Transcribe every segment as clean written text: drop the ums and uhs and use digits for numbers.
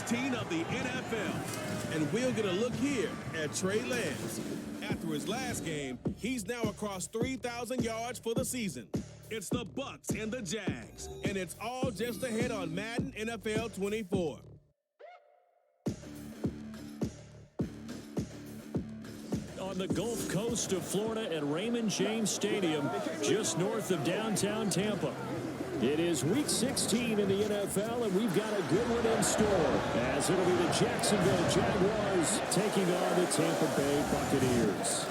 16 of the NFL. And we'll get a look here at Trey Lance. After his last game, he's now across 3,000 yards for the season. It's the Bucs and the Jags, and it's all just ahead on Madden NFL 24. On the Gulf Coast of Florida at Raymond James Stadium, just north of downtown Tampa. It is Week 16 in the NFL, and we've got a good one in store, as it'll be the Jacksonville Jaguars taking on the Tampa Bay Buccaneers.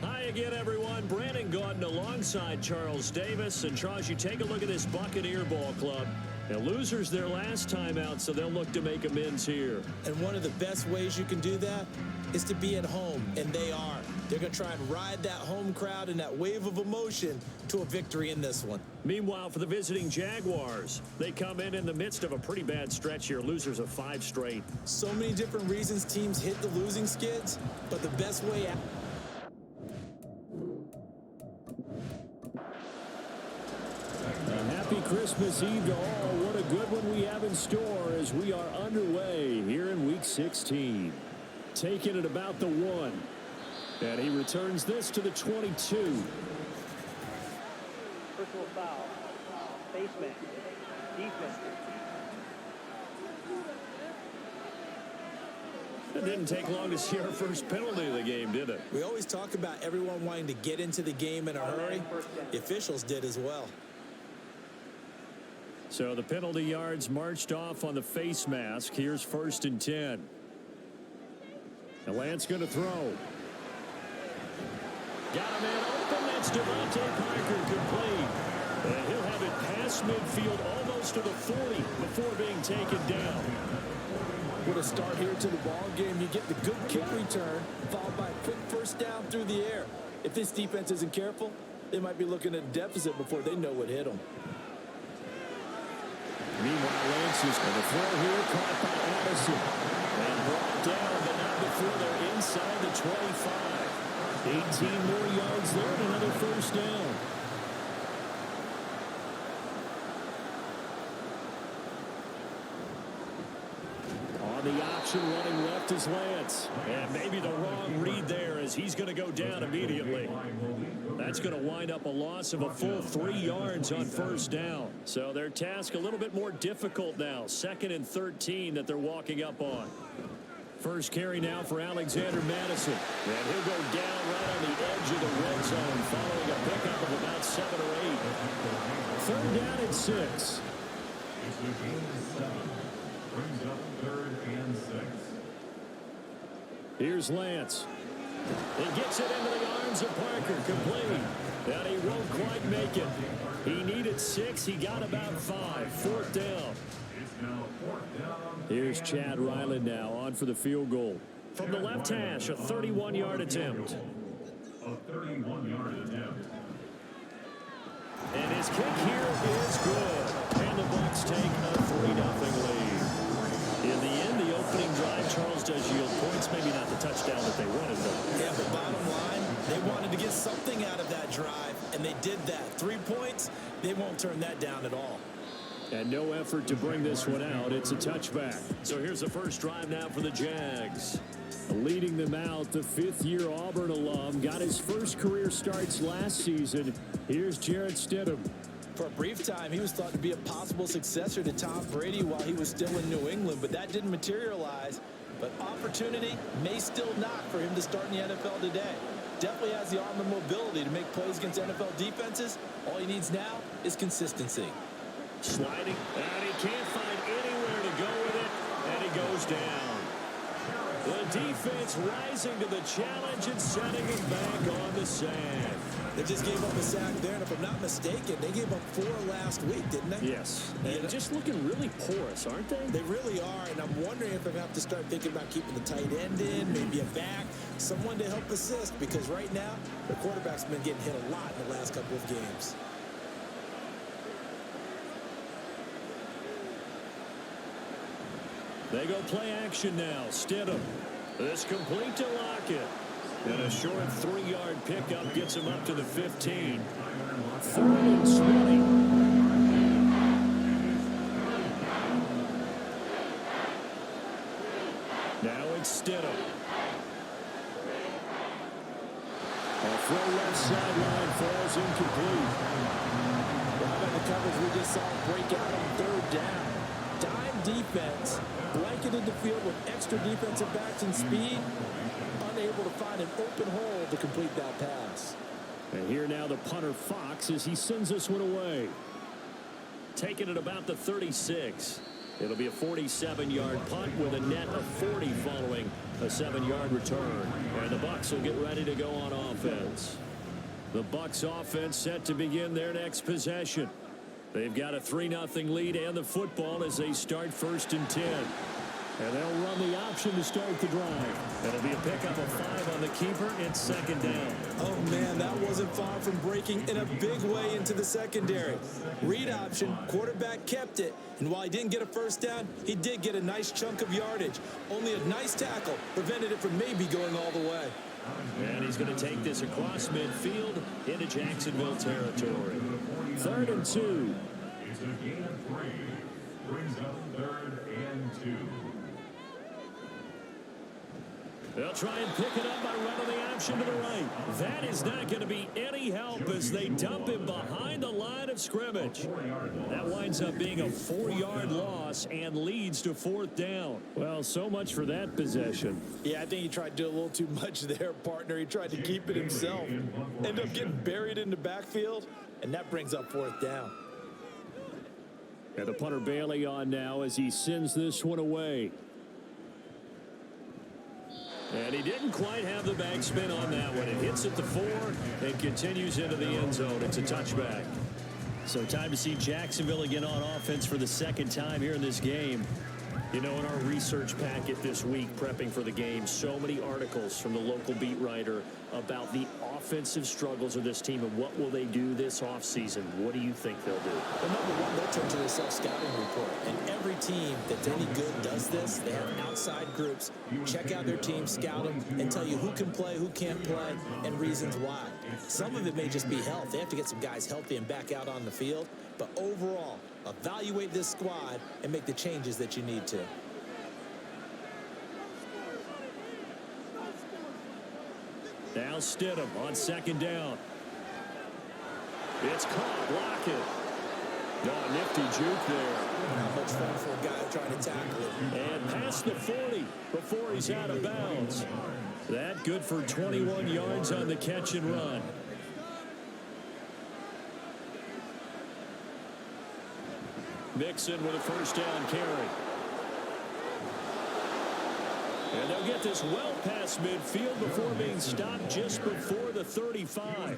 Hi again, everyone. Brandon Gaudin alongside Charles Davis. And Charles, you take a look at this Buccaneer ball club. Now, losers their last time out, so they'll look to make amends here. And one of the best ways you can do that is to be at home, and they are. They're going to try and ride that home crowd and that wave of emotion to a victory in this one. Meanwhile, for the visiting Jaguars, they come in the midst of a pretty bad stretch here, losers of 5 straight. So many different reasons teams hit the losing skids, but the best way out. Happy Christmas Eve to all. What a good one we have in store as we are underway here in Week 16. Taking it about the 1. And he returns this to the 22. Personal foul. Face man. Defense. It didn't take long to see our first penalty of the game, did it? We always talk about everyone wanting to get into the game in a hurry. The officials did as well. So the penalty yards marched off on the face mask. Here's 1st and 10. And Lance going to throw. Got a man open. That's Devontae Parker complete. And he'll have it past midfield almost to the 40 before being taken down. What a start here to the ball game. You get the good kick return, followed by a quick first down through the air. If this defense isn't careful, they might be looking at a deficit before they know what hit them. Meanwhile, Lance is going to throw here, caught by Addison. And brought down, but not before they're inside the 25. 18 more yards there and another first down. On the option, running left is Lance. And maybe the wrong read there as he's going to go down immediately. That's going to wind up a loss of a full 3 yards on first down. So their task a little bit more difficult now. 2nd and 13 that they're walking up on. First carry now for Alexander Madison. And he'll go down right on the edge of the red zone following a pickup of about 7 or 8. 3rd down and 6. Brings up 3rd and 6. Here's Lance. He gets it into the arms of Parker, complete. And he won't quite make it. He needed 6. He got about 5. 4th down. It's now 4th down. Here's Chad Ryland now on for the field goal. From the left hash, a 31-yard attempt. A 31-yard attempt. And his kick here is good. And the Bucs take a 3-0 lead. In the end, the opening drive, Charles, does yield points. Maybe not the touchdown that they wanted, though. Yeah, but bottom line, they wanted to get something out of that drive, and they did that. 3 points, they won't turn that down at all. And no effort to bring this one out. It's a touchback. So here's the first drive now for the Jags. Leading them out, the 5th-year Auburn alum got his first career starts last season. Here's Jarrett Stidham. For a brief time, he was thought to be a possible successor to Tom Brady while he was still in New England, but that didn't materialize. But opportunity may still knock for him to start in the NFL today. Definitely has the arm and mobility to make plays against NFL defenses. All he needs now is consistency. Sliding, and he can't find anywhere to go with it, and he goes down. The defense rising to the challenge and setting him back on the sand. They just gave up a sack there, and if I'm not mistaken, they gave up 4 last week, didn't they? Yes. And just looking really porous, aren't they? They really are, and I'm wondering if they're going to have to start thinking about keeping the tight end in, maybe a back, someone to help assist, because right now, the quarterback's been getting hit a lot in the last couple of games. They go play action now. Stidham. This complete to Lockett. And a short 3-yard pickup gets him up to the 15. 3rd and 20. it's Stidham. A throw left sideline falls incomplete. Well, how about the coverage we just saw break out on third down? Dime defense, blanketed the field with extra defensive backs and speed, unable to find an open hole to complete that pass. And here now the punter Fox as he sends this one away. Taking it about the 36. It'll be a 47-yard punt with a net of 40 following a 7-yard return. And the Bucs will get ready to go on offense. The Bucs offense set to begin their next possession. They've got a 3-0 lead and the football as they start 1st and 10. And they'll run the option to start the drive. It'll be a pickup of 5 on the keeper. It's 2nd down. Oh, man, that wasn't far from breaking in a big way into the secondary. Read option, quarterback kept it. And while he didn't get a 1st down, he did get a nice chunk of yardage. Only a nice tackle prevented it from maybe going all the way. And he's going to take this across midfield into Jacksonville territory. 3rd and 2. It's a gain of 3. Brings up 3rd and 2. They'll try and pick it up by running the option to the right. That is not going to be any help as they dump him behind the line of scrimmage. That winds up being a 4-yard loss and leads to 4th down. Well, so much for that possession. Yeah, I think he tried to do a little too much there, partner. He tried to keep it himself. Ended up getting buried in the backfield, and that brings up 4th down. And the punter Bailey on now as he sends this one away. And he didn't quite have the backspin on that one. It hits at the 4 and continues into the end zone. It's a touchback. So time to see Jacksonville again on offense for the 2nd time here in this game. You know, in our research packet this week, prepping for the game, so many articles from the local beat writer about the offensive struggles of this team and what will they do this offseason. What do you think they'll do? Well, number one, they'll turn to their self-scouting report. And every team that's any good does this. They have outside groups. Check out their team, scout them, and tell you who can play, who can't play, and reasons why. Some of it may just be health. They have to get some guys healthy and back out on the field. But overall, evaluate this squad and make the changes that you need to. Now Stidham on 2nd down. It's caught. Block it. No, nifty juke there. Not much fun for a guy trying to tackle it. And past the 40 before he's out of bounds. That good for 21 yards on the catch and run. Mixon with a 1st down carry. And they'll get this well past midfield before being stopped just before the 35.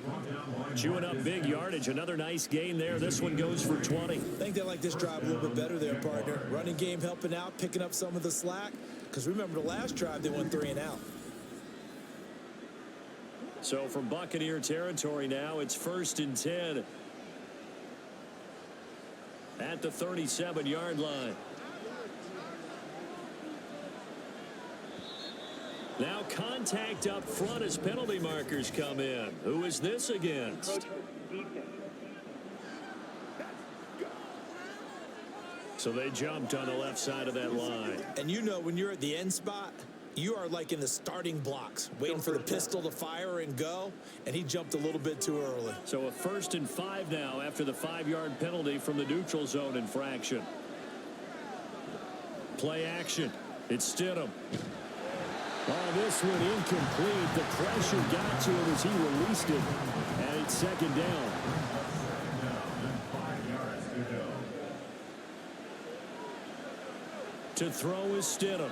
Chewing up big yardage. Another nice gain there. This one goes for 20. I think they like this drive a little bit better there, partner. Running game helping out, picking up some of the slack. Because remember the last drive, they went 3 and out. So from Buccaneer territory now, it's 1st and 10. At the 37-yard line. Now contact up front as penalty markers come in. Who is this against? So they jumped on the left side of that line. And you know when you're at the end spot, you are like in the starting blocks, waiting for the pistol to fire and go, and he jumped a little bit too early. So a 1st and 5 now after the 5-yard penalty from the neutral zone infraction. Play action. It's Stidham. Oh, this one incomplete. The pressure got to him as he released it. And it's 2nd down. 5 yards to go. To throw is Stidham.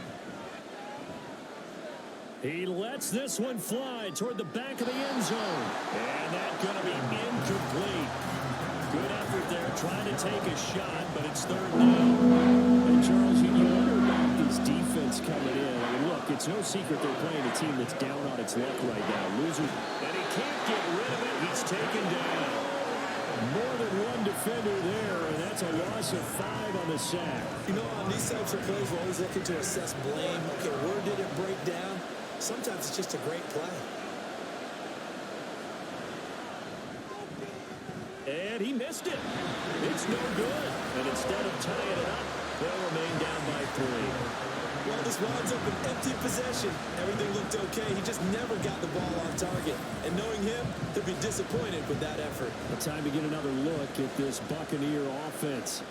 He lets this one fly toward the back of the end zone. And that's going to be incomplete. Good effort there trying to take a shot, but it's 3rd down. And Charles, you wonder about this defense coming in. I mean, look, it's no secret they're playing a team that's down on its luck right now. Losers. And he can't get rid of it. He's taken down. More than one defender there, and that's a loss of 5 on the sack. You know, on these types of plays, we're always looking to assess blame. Okay, where did it break down? Sometimes it's just a great play. And he missed it. It's no good. And instead of tying it up, they'll remain down by 3. Well, this winds up an empty possession. Everything looked okay. He just never got the ball on target. And knowing him, he'll be disappointed with that effort. Time to get another look at this Buccaneer offense.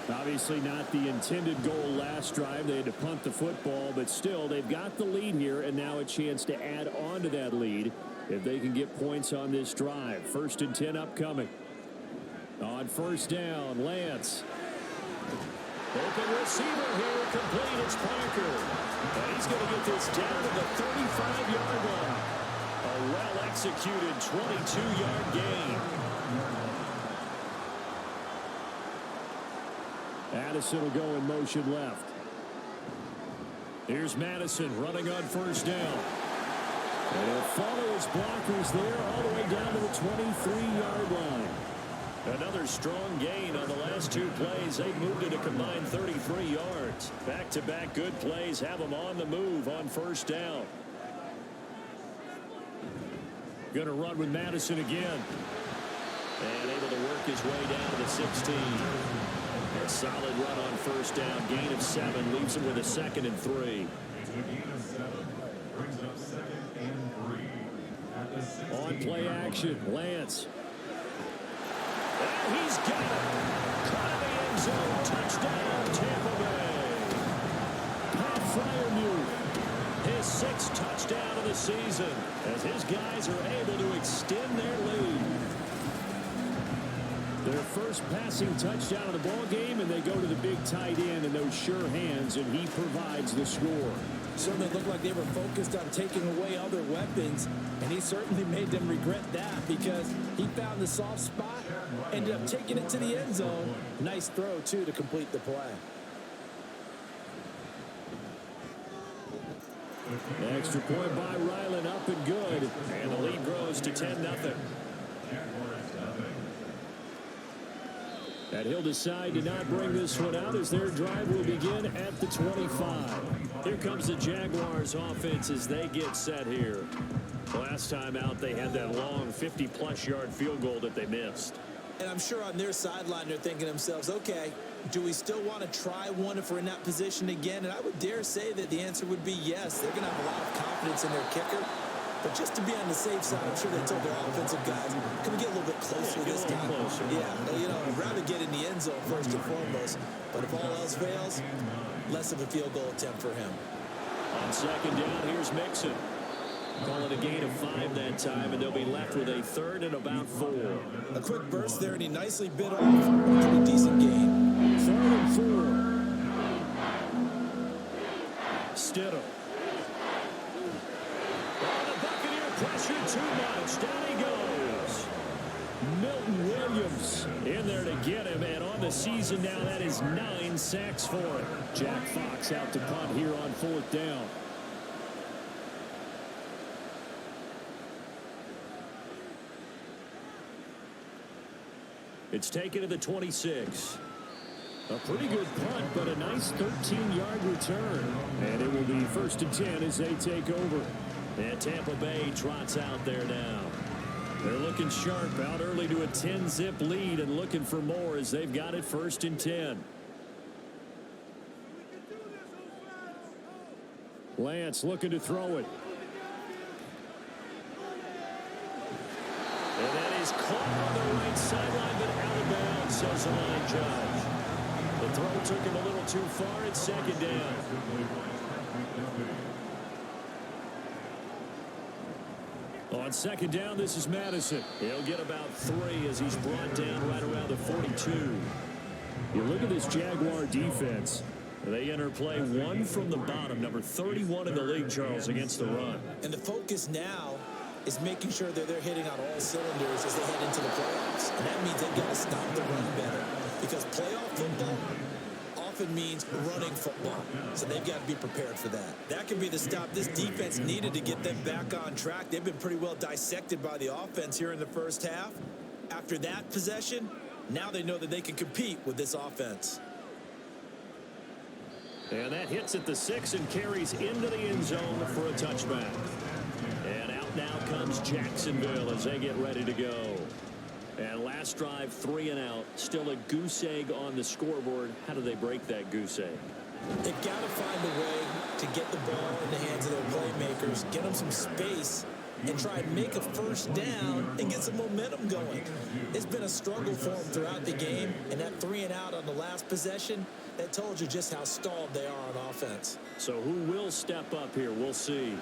Obviously not the intended goal last drive. They had to punt the football, but still, they've got the lead here, and now a chance to add on to that lead if they can get points on this drive. 1st and 10 upcoming. On 1st down, Lance. Open receiver here, complete. It's Parker. And he's going to get this down to the 35-yard line. A well-executed 22-yard gain. Addison will go in motion left. Here's Madison running on 1st down. And he'll follow his blockers there all the way down to the 23-yard line. Another strong gain on the last 2 plays. They moved it a combined 33 yards. Back-to-back good plays have them on the move on 1st down. Going to run with Madison again. And able to work his way down to the 16. A solid run on 1st down. Gain of 7 leaves him with a 2nd and 3. A gain of 7 brings up 2nd and 3 at the 16. On play action, Lance. And he's got it. Caught in the end zone. Touchdown, Tampa Bay. Pat Freiermuth, his 6th touchdown of the season, as his guys are able to extend their lead. Their first passing touchdown of the ball game, and they go to the big tight end in those sure hands, and he provides the score. Certainly looked like they were focused on taking away other weapons, and he certainly made them regret that because he found the soft spot, ended up taking it to the end zone. Nice throw, too, to complete the play. Extra point by Ryland, up and good, and the lead grows to 10-0. And he'll decide to not bring this one out as their drive will begin at the 25. Here comes the Jaguars offense as they get set here. Last time out, they had that long 50-plus yard field goal that they missed. And I'm sure on their sideline they're thinking to themselves, okay, do we still want to try one if we're in that position again? And I would dare say that the answer would be yes. They're going to have a lot of confidence in their kicker. But just to be on the safe side, I'm sure they told their offensive guys, can we get a little bit closer this time? Yeah, you know, I'd rather get in the end zone first and foremost. But if all else fails, less of a field goal attempt for him. On 2nd down, here's Mixon. Call it a gain of 5 that time, and they'll be left with a 3rd and about 4. A quick burst there, and he nicely bit off a pretty decent gain. 3rd and 4. Stidham. Pressure too much. Down he goes. Milton Williams in there to get him. And on the season now, that is 9 sacks for him. Jack Fox out to punt here on 4th down. It's taken to the 26. A pretty good punt, but a nice 13-yard return. And it will be 1st and 10 as they take over. And Tampa Bay trots out there now. They're looking sharp, out early to a 10-zip lead and looking for more as they've got it 1st and 10. Lance looking to throw it. And that is caught on the right sideline, but out of bounds, says the line judge. The throw took him a little too far. It's 2nd down. On 2nd down, this is Madison. He'll get about 3 as he's brought down right around the 42. You look at this Jaguar defense. They enter play 1 from the bottom, number 31 in the league, Charles, against the run. And the focus now is making sure that they're hitting on all cylinders as they head into the playoffs. And that means they've got to stop the run better. Because playoff football often means running football. So they've got to be prepared for that. That can be the stop this defense needed to get them back on track. They've been pretty well dissected by the offense here in the first half. After that possession, now they know that they can compete with this offense. And that hits at the 6 and carries into the end zone for a touchback. And out now comes Jacksonville as they get ready to go. And last drive, 3 and out. Still a goose egg on the scoreboard. How do they break that goose egg? They've got to find a way to get the ball in the hands of their playmakers, get them some space, and try and make a first down and get some momentum going. It's been a struggle for them throughout the game, and that 3 and out on the last possession, that told you just how stalled they are on offense. So who will step up here? We'll see.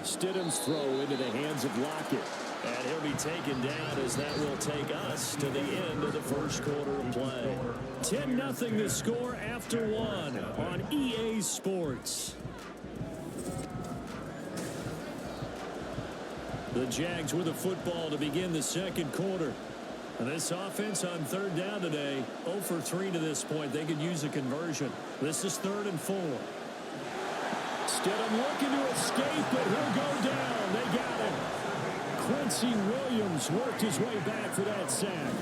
Stidham's throw into the hands of Lockett. And he'll be taken down as that will take us to the end of the first quarter of play. 10-0 the score after 1 on EA Sports. The Jags with the football to begin the second quarter. And this offense on third down today, 0 for 3 to this point. They could use a conversion. This is 3rd and 4. Stidham looking to escape, but he'll go down. They got him. Quincy Williams worked his way back for that sack.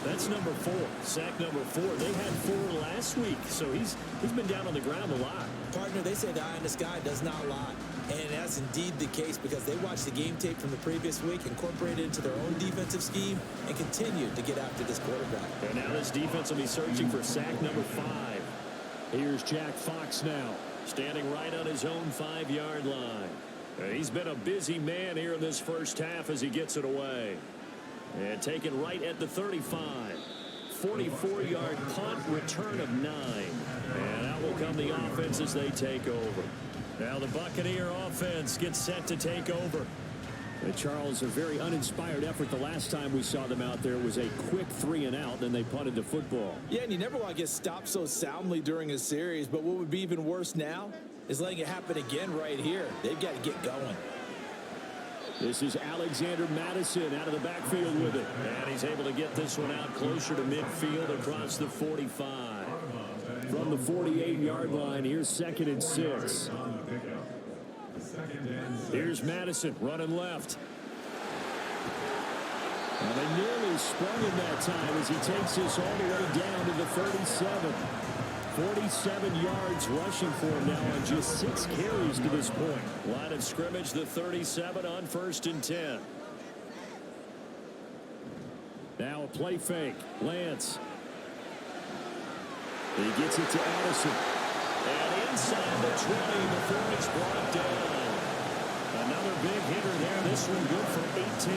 That's number 4. Sack number 4. They had 4 last week, so he's been down on the ground a lot. Partner, they say the eye in the sky does not lie. And that's indeed the case because they watched the game tape from the previous week, incorporated it into their own defensive scheme, and continued to get after this quarterback. And now this defense will be searching for sack number 5. Here's Jack Fox now, standing right on his own 5-yard line. He's been a busy man here in this first half as he gets it away. And taken right at the 35. 44-yard punt, return of 9. And out will come the offense as they take over. Now the Buccaneer offense gets set to take over. Charles, a very uninspired effort the last time we saw them out there. It was a quick 3 and out, then they punted the football. Yeah, and you never want to get stopped so soundly during a series, but what would be even worse now is letting it happen again right here. They've got to get going. This is Alexander Madison out of the backfield with it. And he's able to get this one out closer to midfield across the 45. From the 48-yard line, here's 2nd and 6. Here's Madison running left. And they nearly sprung him that time as he takes this all the way down to the 37. 47 yards rushing for him now on just 6 carries to this point. Line of scrimmage, the 37 on 1st and 10. Now a play fake. Lance. He gets it to Addison. And inside the 20 before it's brought down. Another big hitter there. This one good for 18.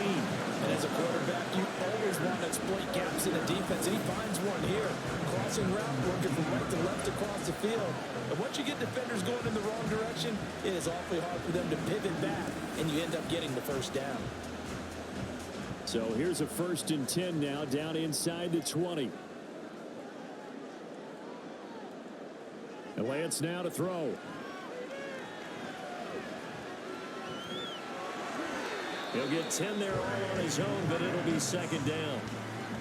And as a quarterback, you always want to exploit gaps in the defense. And he finds one here. Crossing route, working from right to left across the field. And once you get defenders going in the wrong direction, it is awfully hard for them to pivot back. And you end up getting the first down. So here's a 1st and 10 now down inside the 20. And Lance now to throw. He'll get 10 there all on his own, but it'll be 2nd down.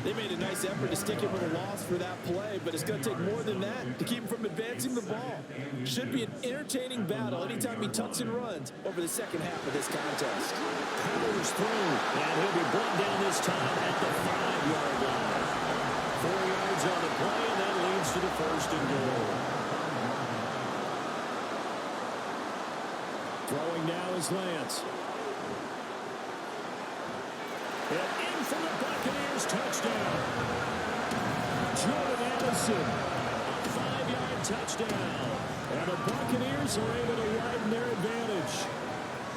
They made a nice effort to stick him with a loss for that play, but it's going to take more than that to keep him from advancing the ball. Should be an entertaining battle anytime he tucks and runs over the second half of this contest. Powers through, and he'll be brought down this time at the 5-yard line. 4 yards on the play, and that leads to the 1st and goal. Throwing now is Lance. And in for the Buccaneers, touchdown. Jordan Addison, a 5-yard touchdown. And the Buccaneers are able to widen their advantage.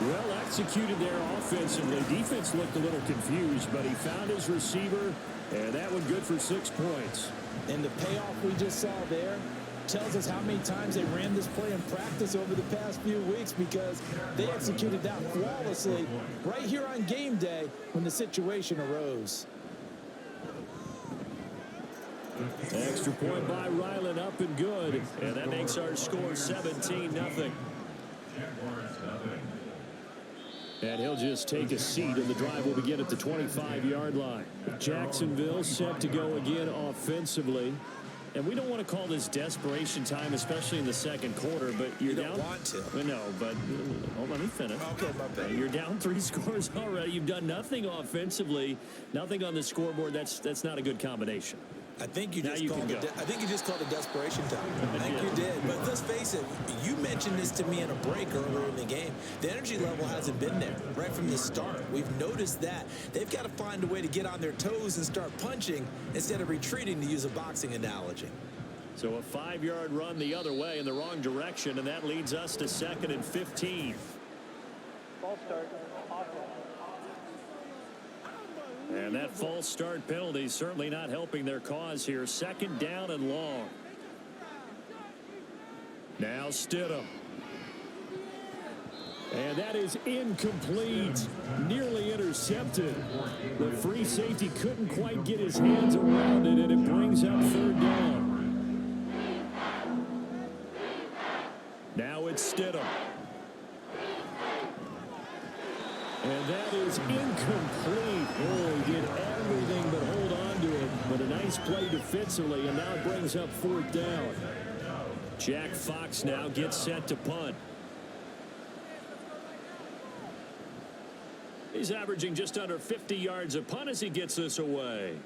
Well executed there offensively. Defense looked a little confused, but he found his receiver, and that one good for 6 points. And the payoff we just saw there tells us how many times they ran this play in practice over the past few weeks, because they executed that flawlessly right here on game day when the situation arose. Extra point by Ryland, up and good, and that makes our score 17-0. And he'll just take a seat, and the drive will begin at the 25-yard line. Jacksonville set to go again offensively. And we don't want to call this desperation time, especially in the second quarter, but you're down. You don't want to. No, but let me finish. Okay, my bad. You're down 3 scores already. You've done nothing offensively, nothing on the scoreboard. That's not a good combination. I think you just called it desperation time. I think you did. But let's face it, you mentioned this to me in a break earlier in the game. The energy level hasn't been there right from the start. We've noticed that. They've got to find a way to get on their toes and start punching instead of retreating, to use a boxing analogy. So a 5-yard run the other way in the wrong direction, and that leads us to 2nd and 15. False start. Awful. And that false start penalty certainly not helping their cause here. 2nd down and long. Now Stidham. And that is incomplete. Nearly intercepted. The free safety couldn't quite get his hands around it, and it brings up 3rd down. Now it's Stidham. And that is incomplete. Oh, he did everything but hold on to it. But a nice play defensively, and now it brings up 4th down. Jack Fox now gets set to punt. He's averaging just under 50 yards a punt as he gets this away.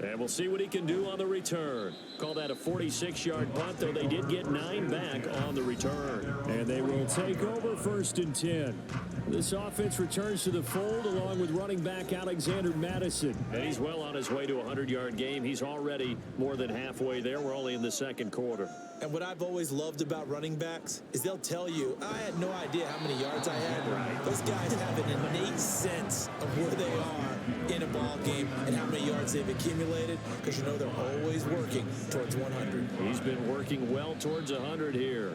And we'll see what he can do on the return. Call that a 46-yard punt, though they did get 9 back on the return. And they will take over 1st and 10. This offense returns to the fold along with running back Alexander Madison. And he's well on his way to a 100-yard game. He's already more than halfway there. We're only in the 2nd quarter. And what I've always loved about running backs is they'll tell you, I had no idea how many yards I had. Right. Those guys have an innate sense of where they are in a ball game and how many yards they've accumulated, because you know they're always working towards 100. He's been working well towards 100 here.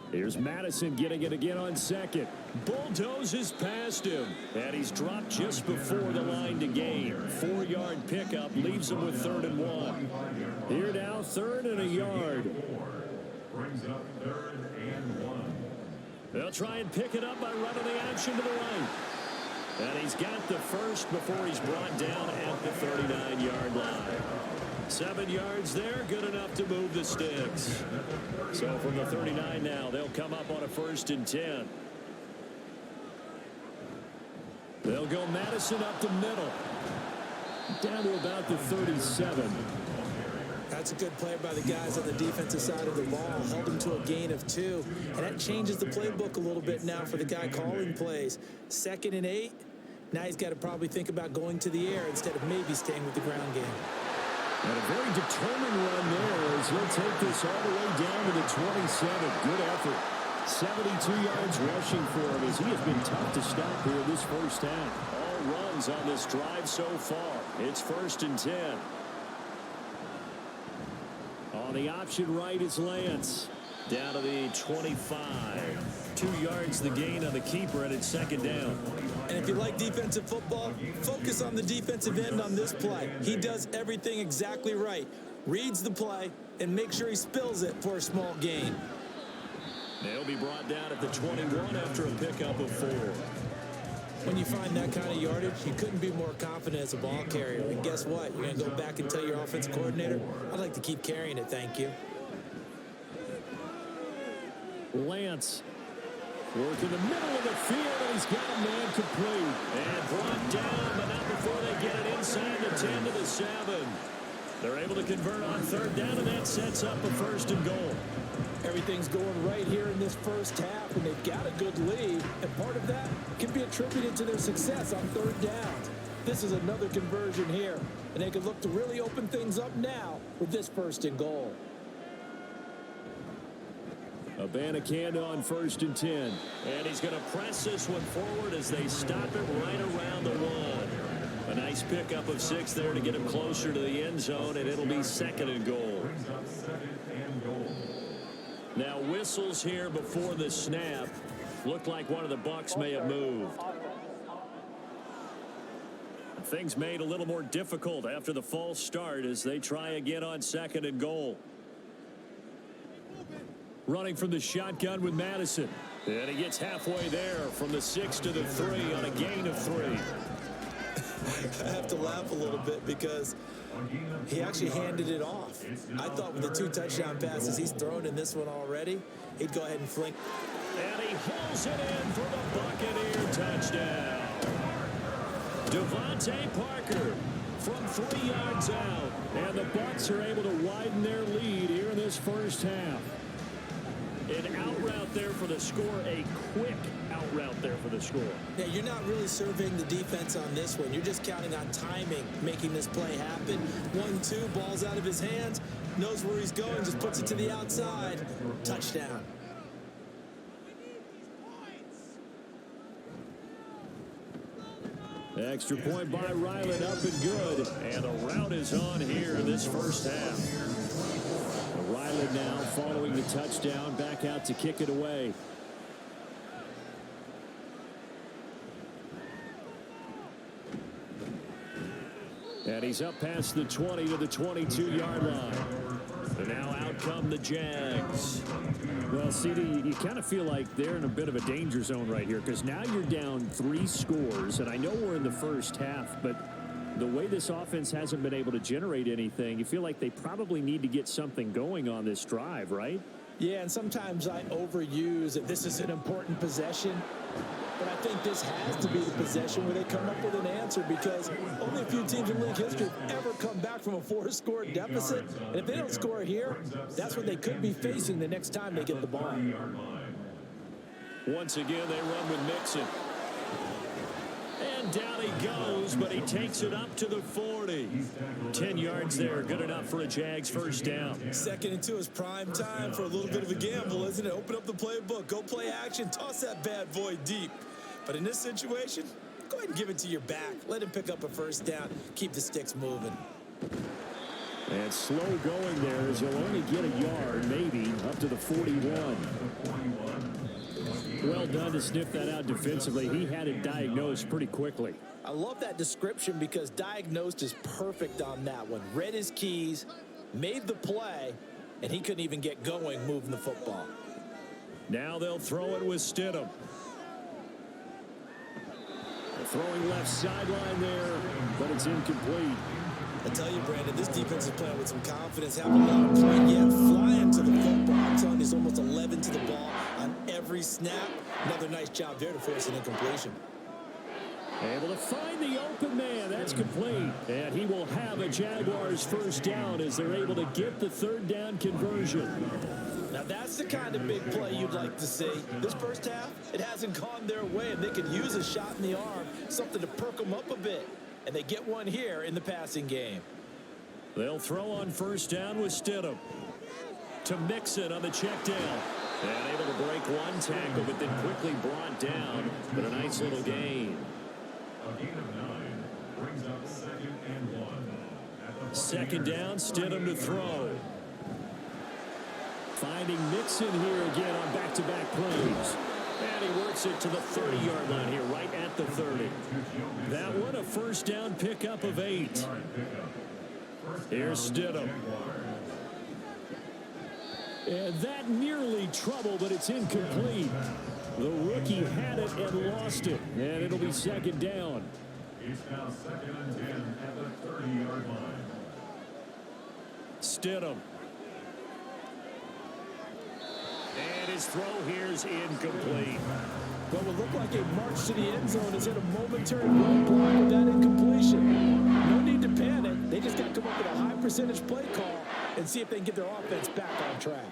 Here's Madison getting it again on 2nd. Bulldozes past him. And he's dropped just before the line to gain. 4-yard pickup leaves him with 3rd and 1. Here now, 3rd and a yard. Brings up 3rd and 1. They'll try and pick it up by running the action to the right. And he's got the first before he's brought down at the 39-yard line. 7 yards there, good enough to move the sticks. So from the 39 now, they'll come up on a 1st and 10. They'll go Madison up the middle. Down to about the 37. That's a good play by the guys on the defensive side of the ball. Held him to a gain of 2. And that changes the playbook a little bit now for the guy calling plays. 2nd and 8. Now he's got to probably think about going to the air instead of maybe staying with the ground game. And a very determined run there as he'll take this all the way down to the 27. Good effort. 72 yards rushing for him as he has been tough to stop here this first half. All runs on this drive so far. It's 1st and 10. On the option right is Lance. Down to the 25. 2 yards the gain on the keeper, and it's 2nd down. And if you like defensive football, focus on the defensive end on this play. He does everything exactly right. Reads the play and makes sure he spills it for a small gain. They'll be brought down at the 21 after a pickup of 4. When you find that kind of yardage, you couldn't be more confident as a ball carrier. And guess what? You're going to go back and tell your offensive coordinator, I'd like to keep carrying it, thank you. Lance working the middle of the field, and he's got a man complete. And brought down, but not before they get it inside the 10 to the 7. They're able to convert on 3rd down, and that sets up a 1st and goal. Everything's going right here in this first half, and they've got a good lead. And part of that can be attributed to their success on 3rd down. This is another conversion here, and they can look to really open things up now with this 1st and goal. Abanikanda on 1st and 10. And he's going to press this one forward as they stop it right around the 1. A nice pickup of 6 there to get him closer to the end zone, and it'll be 2nd and goal. Now whistles here before the snap. Looked like one of the Bucs may have moved. Things made a little more difficult after the false start as they try again on 2nd and goal. Running from the shotgun with Madison. And he gets halfway there from the 6 to the 3 on a gain of 3. I have to laugh a little bit because he actually handed it off. I thought with the 2 touchdown passes he's thrown in this one already, he'd go ahead and fling. And he hauls it in for the Buccaneer touchdown. Devontae Parker from 3 yards out. And the Bucs are able to widen their lead here in this first half. An out route there for the score, a quick out route there for the score. Yeah, you're not really surveying the defense on this one. You're just counting on timing, making this play happen. 1-2, ball's out of his hands, knows where he's going, just puts it to the outside. Touchdown. Extra point by Ryland, up and good. And the route is on here in this first half. Ryland now following the touchdown, back out to kick it away. And he's up past the 20 to the 22-yard line. And now out come the Jags. Well, CD, you kind of feel like they're in a bit of a danger zone right here because now you're down 3 scores. And I know we're in the first half, but the way this offense hasn't been able to generate anything, you feel like they probably need to get something going on this drive, right? Yeah, and sometimes I overuse that this is an important possession. But I think this has to be the possession where they come up with an answer because only a few teams in league history have ever come back from a 4-score deficit. And if they don't score here, that's what they could be facing the next time they get the ball. Once again, they run with Mixon. And down he goes, but he takes it up to the 40. 10 yards there, good enough for a Jags first down. 2nd and 2 is prime time for a little bit of a gamble, isn't it? Open up the playbook, go play action, toss that bad boy deep. But in this situation, go ahead and give it to your back. Let him pick up a first down, keep the sticks moving. And slow going there as he'll only get a yard, maybe, up to the 41. Well done to sniff that out defensively. He had it diagnosed pretty quickly. I love that description because diagnosed is perfect on that one. Read his keys, made the play, and he couldn't even get going moving the football. Now they'll throw it with Stidham. Throwing left sideline there, but it's incomplete. I tell you, Brandon, this defense is playing with some confidence, having a lot of point, yet flying to the football. I'm telling you, he's almost 11 to the ball on every snap. Another nice job there to force an incompletion. Able to find the open man. That's complete. And he will have a Jaguars first down as they're able to get the 3rd down conversion. Now that's the kind of big play you'd like to see. This first half, it hasn't gone their way, and they could use a shot in the arm, something to perk them up a bit. And they get one here in the passing game. They'll throw on first down with Stidham. To Mixon on the check down. And able to break one tackle, but then quickly brought down. But a nice little gain. A gain of 9 brings up 2nd and 1. 2nd down, Stidham to throw. Finding Mixon here again on back-to-back plays. And he works it to the 30-yard line here, right at the 30. That one a first down pickup of 8. Here's Stidham. And that nearly trouble, but it's incomplete. The rookie had it and lost it. And it'll be 2nd down. It's now 2nd and 10 at the 30-yard line. Stidham. And his throw here is incomplete. What would look like a march to the end zone is in a momentary roadblock with that incompletion. No need to panic. They just got to come up with a high percentage play call and see if they can get their offense back on track.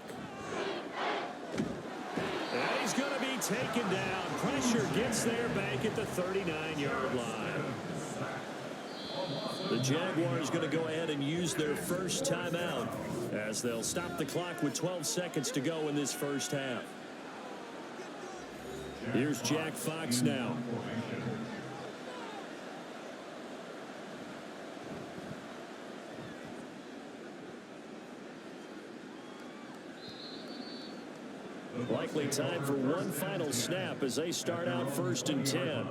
And he's going to be taken down. Pressure gets there back at the 39-yard line. The Jaguars going to go ahead and use their first timeout as they'll stop the clock with 12 seconds to go in this first half. Here's Jack Fox now. Likely time for one final snap as they start out 1st and 10.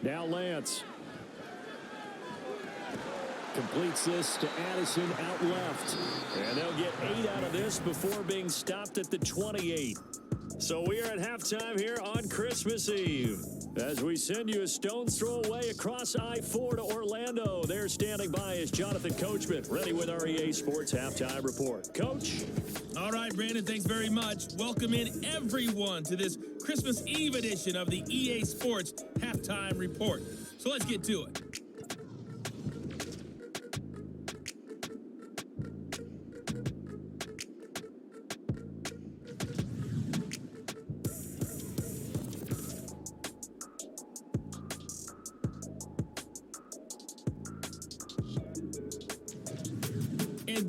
Now Lance. Completes this to Addison out left. And they'll get 8 out of this before being stopped at the 28. So we are at halftime here on Christmas Eve. As we send you a stone's throw away across I-4 to Orlando. There standing by is Jonathan Coachman, ready with our EA Sports Halftime Report. Coach? All right, Brandon, thanks very much. Welcome in everyone to this Christmas Eve edition of the EA Sports Halftime Report. So let's get to it.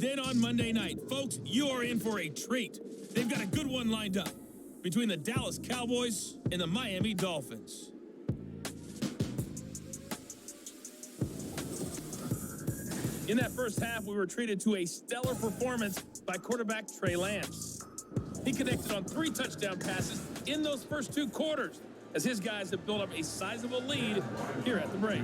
Then on Monday night, folks, you are in for a treat. They've got a good one lined up between the Dallas Cowboys and the Miami Dolphins. In that first half, we were treated to a stellar performance by quarterback Trey Lance. He connected on 3 touchdown passes in those first 2 quarters as his guys have built up a sizable lead here at the break.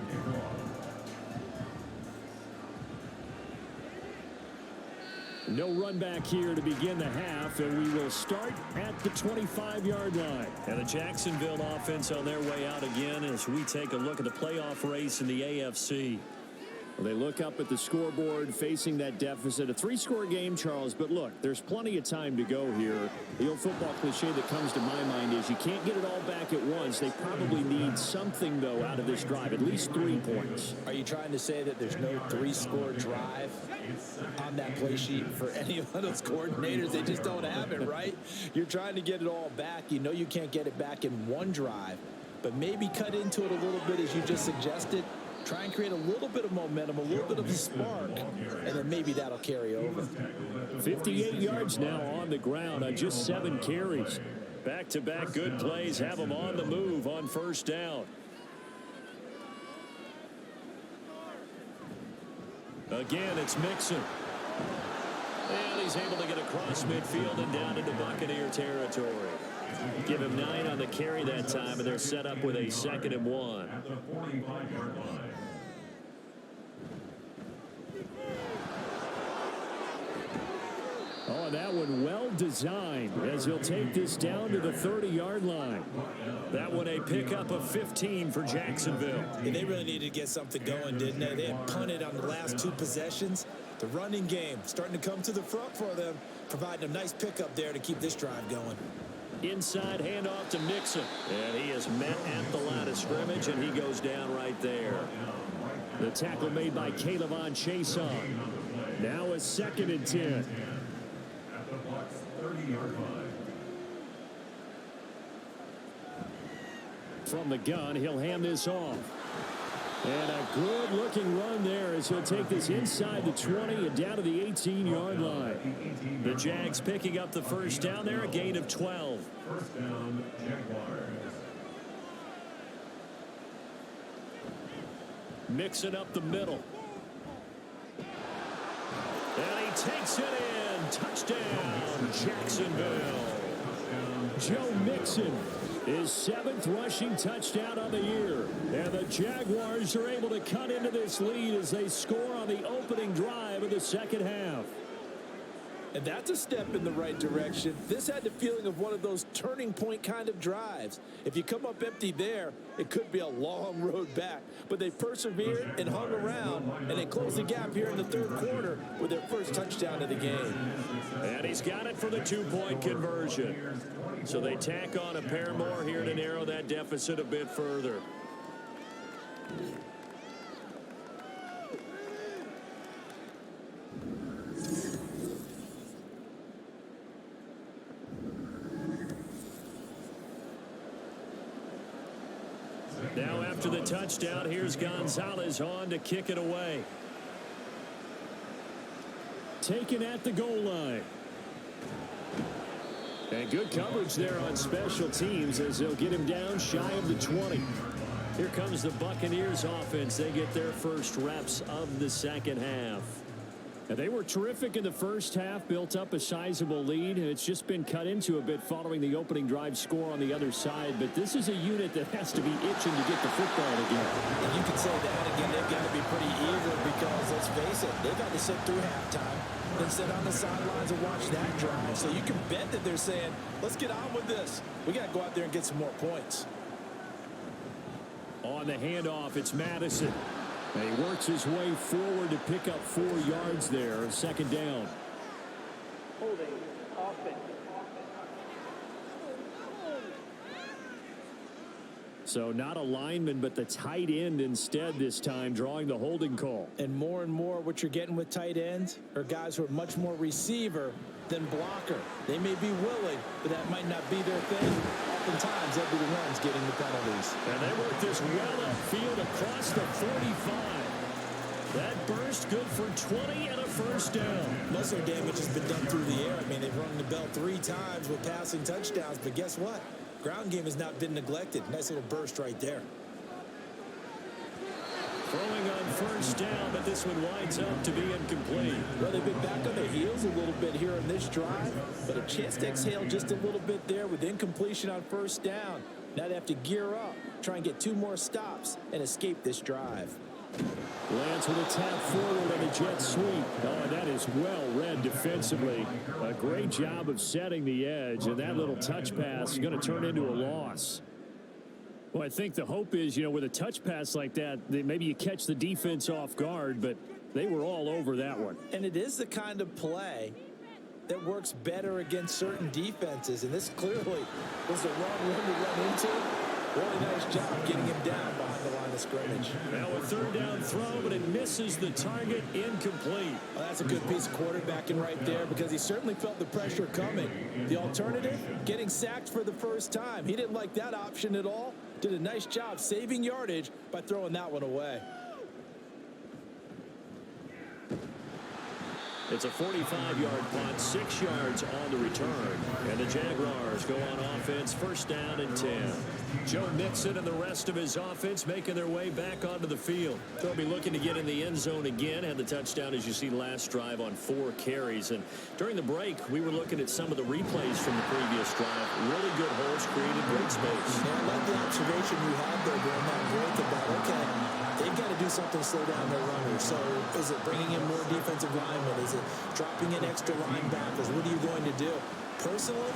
No run back here to begin the half, and we will start at the 25-yard line. And the Jacksonville offense on their way out again as we take a look at the playoff race in the AFC. Well, they look up at the scoreboard facing that deficit. A 3-score game, Charles, but look, there's plenty of time to go here. The old football cliche that comes to my mind is you can't get it all back at once. They probably need something, though, out of this drive, at least 3 points. Are you trying to say that there's no 3-score drive on that play sheet for any of those coordinators? They just don't have it, right? You're trying to get it all back. You know you can't get it back in one drive, but maybe cut into it a little bit as you just suggested. Try and create a little bit of momentum, a little bit of a spark, and then maybe that'll carry over. 58 yards now on the ground on just 7 carries. Back-to-back good plays have them on the move on first down. Again, it's Mixon. And he's able to get across midfield and down into Buccaneer territory. Give him 9 on the carry that time, and they're set up with a 2nd and 1. At the 45-yard line. Oh, and that one well designed as he'll take this down to the 30-yard line. That one a pickup of 15 for Jacksonville. Yeah, they really needed to get something going, didn't they? They had punted on the last 2 possessions. The running game starting to come to the front for them, providing a nice pickup there to keep this drive going. Inside handoff to Mixon. And he is met at the line of scrimmage, and he goes down right there. The tackle made by Caleb Chason. Now a 2nd and 10. At the Bucs 30-yard line. From the gun, he'll hand this off. And a good-looking run there as he'll take this inside the 20 and down to the 18-yard line. The Jags picking up the first down there, a gain of 12. First down, Jaguars. Mixing up the middle. And he takes it in. Touchdown, Jacksonville. Joe Mixon, his 7th rushing touchdown on the year. And the Jaguars are able to cut into this lead as they score on the opening drive of the second half. And that's a step in the right direction. This had the feeling of one of those turning point kind of drives. If you come up empty there, it could be a long road back. But they persevered and hung around, and they closed the gap here in the 3rd quarter with their first touchdown of the game. And he's got it for the 2-point conversion. So they tack on a pair more here to narrow that deficit a bit further. Now after the touchdown, here's Gonzalez on to kick it away. Taken at the goal line. And good coverage there on special teams as they'll get him down shy of the 20. Here comes the Buccaneers offense. They get their first reps of the second half. And they were terrific in the first half, built up a sizable lead, and it's just been cut into a bit following the opening drive score on the other side. But this is a unit that has to be itching to get the football again. And you can say that again, they've got to be pretty eager because, let's face it, they've got to sit through halftime, then sit on the sidelines and watch that drive. So you can bet that they're saying, let's get on with this. We got to go out there and get some more points. On the handoff, it's Madison. And he works his way forward to pick up 4 yards there, 2nd down. Holding offense. So not a lineman, but the tight end instead this time, drawing the holding call. And more what you're getting with tight ends are guys who are much more receiver than blocker. They may be willing, but that might not be their thing. Oftentimes, they'll be the ones getting the penalties. And they work this well upfield across the 45. That burst good for 20 and a first down. Most of their damage has been done through the air. I mean, they've rung the bell 3 times with passing touchdowns, but guess what? Ground game has not been neglected. Nice little burst right there. Throwing on first down, but this one winds up to be incomplete. Well, they've been back on their heels a little bit here on this drive, but a chance to exhale just a little bit there with incompletion on first down. Now they have to gear up, try and get 2 more stops, and escape this drive. Lance with a tap forward and a jet sweep. Oh, that is well read defensively. A great job of setting the edge, and that little touch pass is going to turn into a loss. Well, I think the hope is, with a touch pass like that, maybe you catch the defense off guard, but they were all over that one. And it is the kind of play that works better against certain defenses, and this clearly was the wrong one to run into. Really nice job getting him down behind the line of scrimmage. Now a third down throw, but it misses the target, incomplete. Well, that's a good piece of quarterbacking right there because he certainly felt the pressure coming. The alternative, getting sacked for the first time. He didn't like that option at all. Did a nice job saving yardage by throwing that one away. It's a 45-yard punt, 6 yards on the return. And the Jaguars go on offense, first down and 10. Joe Mixon and the rest of his offense making their way back onto the field. They'll be looking to get in the end zone again. Had the touchdown, as you see, last drive on 4 carries. And during the break, we were looking at some of the replays from the previous drive. Really good holes created, great space. Yeah, I like the observation you had there during that break about, okay, they've got to do something to slow down their runners. So is it bringing in more defensive linemen? Is it dropping in extra linebackers? What are you going to do? Personally,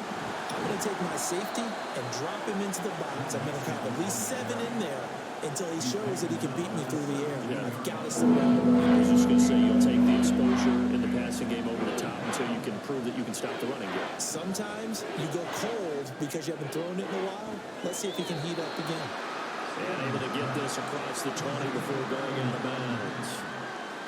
I'm going to take my safety and drop him into the box. I'm going to have at least 7 in there until he shows that he can beat me through the air. Yeah. I've got to slow down the run. I was just going to say, you'll take the exposure in the passing game over the top until you can prove that you can stop the running game. Sometimes you go cold because you haven't thrown it in a while. Let's see if he can heat up again. And able to get this across the 20 before going out of bounds.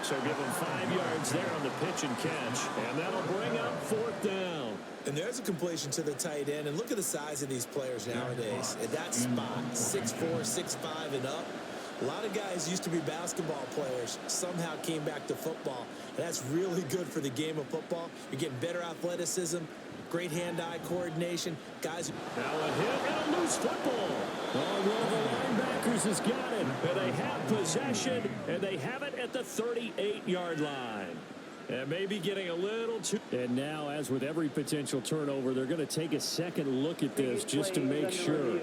So give him 5 yards there on the pitch and catch. And that'll bring up 4th down. And there's a completion to the tight end. And look at the size of these players nowadays. At that spot, 6'4", 6'5", and up. A lot of guys used to be basketball players, somehow came back to football. And that's really good for the game of football. You're getting better athleticism, great hand-eye coordination. Guys. Now a hit and a loose football. Oh, one of the linebackers has got it. And they have possession, and they have it at the 38-yard line. And maybe getting a little too... And now, as with every potential turnover, they're going to take a second look at this just to make sure.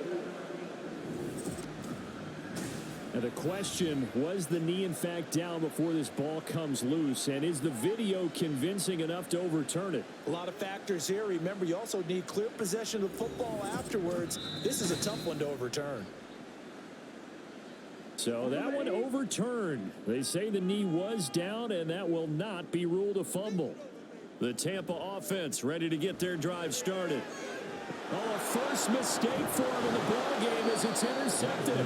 Now the question, was the knee in fact down before this ball comes loose? And is the video convincing enough to overturn it? A lot of factors here. Remember, you also need clear possession of the football afterwards. This is a tough one to overturn. So that one overturned. They say the knee was down, and that will not be ruled a fumble. The Tampa offense ready to get their drive started. Oh, a first mistake for him in the ball game as it's intercepted.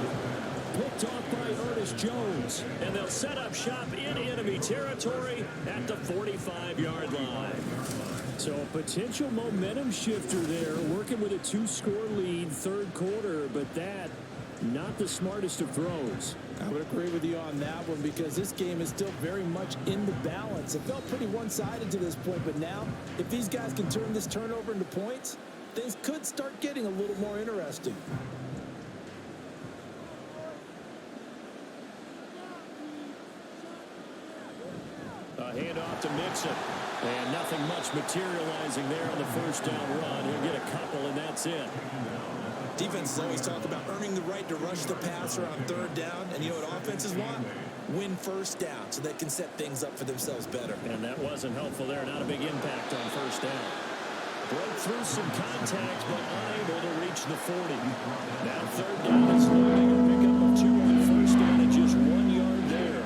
Picked off by Ernest Jones. And they'll set up shop in enemy territory at the 45-yard line. So a potential momentum shifter there, working with a 2-score lead, 3rd quarter, but that not the smartest of throws. I would agree with you on that one because this game is still very much in the balance. It felt pretty one-sided to this point, but now if these guys can turn this turnover into points, things could start getting a little more interesting. A handoff to Mixon. And nothing much materializing there on the first down run. He'll get a couple, and that's it. Defenses always talk about earning the right to rush the passer on 3rd down. And you know what offenses want? Win first down so they can set things up for themselves better. And that wasn't helpful there. Not a big impact on first down. Broke through some contact, but unable to reach the 40. Now 3rd down is loading. A pickup of 2 on first down and just 1 yard there.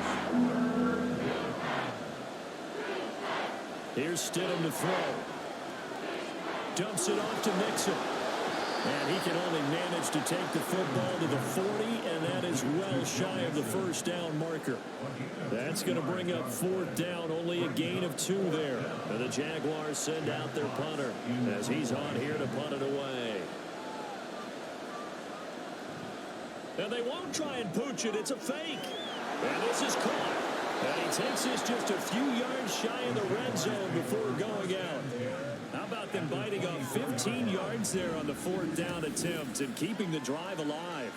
Here's Stidham to throw. Dumps it off to Mixon. And he can only manage to take the football to the 40, and that is well shy of the first down marker. That's going to bring up 4th down, only a gain of 2 there. And the Jaguars send out their punter as he's on here to punt it away. And they won't try and pooch it. It's a fake. And this is caught. And he takes this just a few yards shy of the red zone before going out. How about them biting off 15 yards there on the 4th down attempt and keeping the drive alive?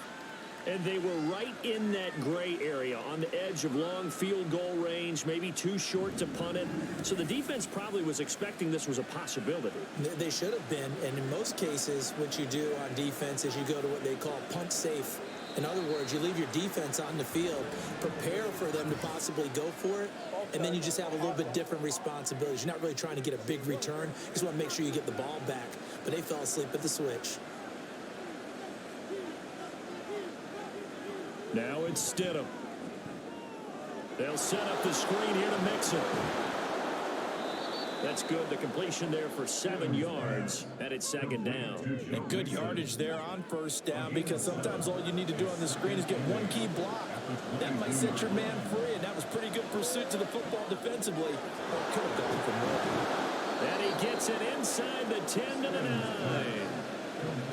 And they were right in that gray area on the edge of long field goal range, maybe too short to punt it. So the defense probably was expecting this was a possibility. They should have been, and in most cases, what you do on defense is you go to what they call punt safe. In other words, you leave your defense on the field, prepare for them to possibly go for it, and then you just have a little bit different responsibilities. You're not really trying to get a big return. You just want to make sure you get the ball back. But they fell asleep at the switch. Now it's Stidham. They'll set up the screen here to Mixon. That's good. The completion there for 7 yards, and it's 2nd down. And good yardage there on 1st down, because sometimes all you need to do on the screen is get one key block. That might set your man free, and that was pretty good pursuit to the football defensively. Could have gone from there. And he gets it inside the 10 to the 9.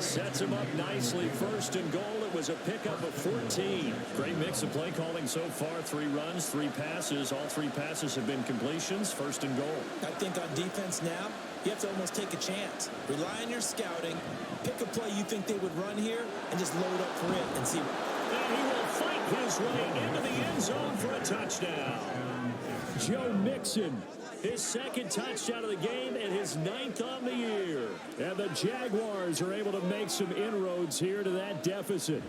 Sets him up nicely. 1st and goal. It was a pickup of 14. Great mix of play calling so far. 3 runs, 3 passes. All 3 passes have been completions. 1st and goal. I think on defense now, you have to almost take a chance. Rely on your scouting. Pick a play you think they would run here and just load up for it and see. And he will fight his way into the end zone for a touchdown. Joe Mixon. His 2nd touchdown of the game and his 9th on the year. And the Jaguars are able to make some inroads here to that deficit.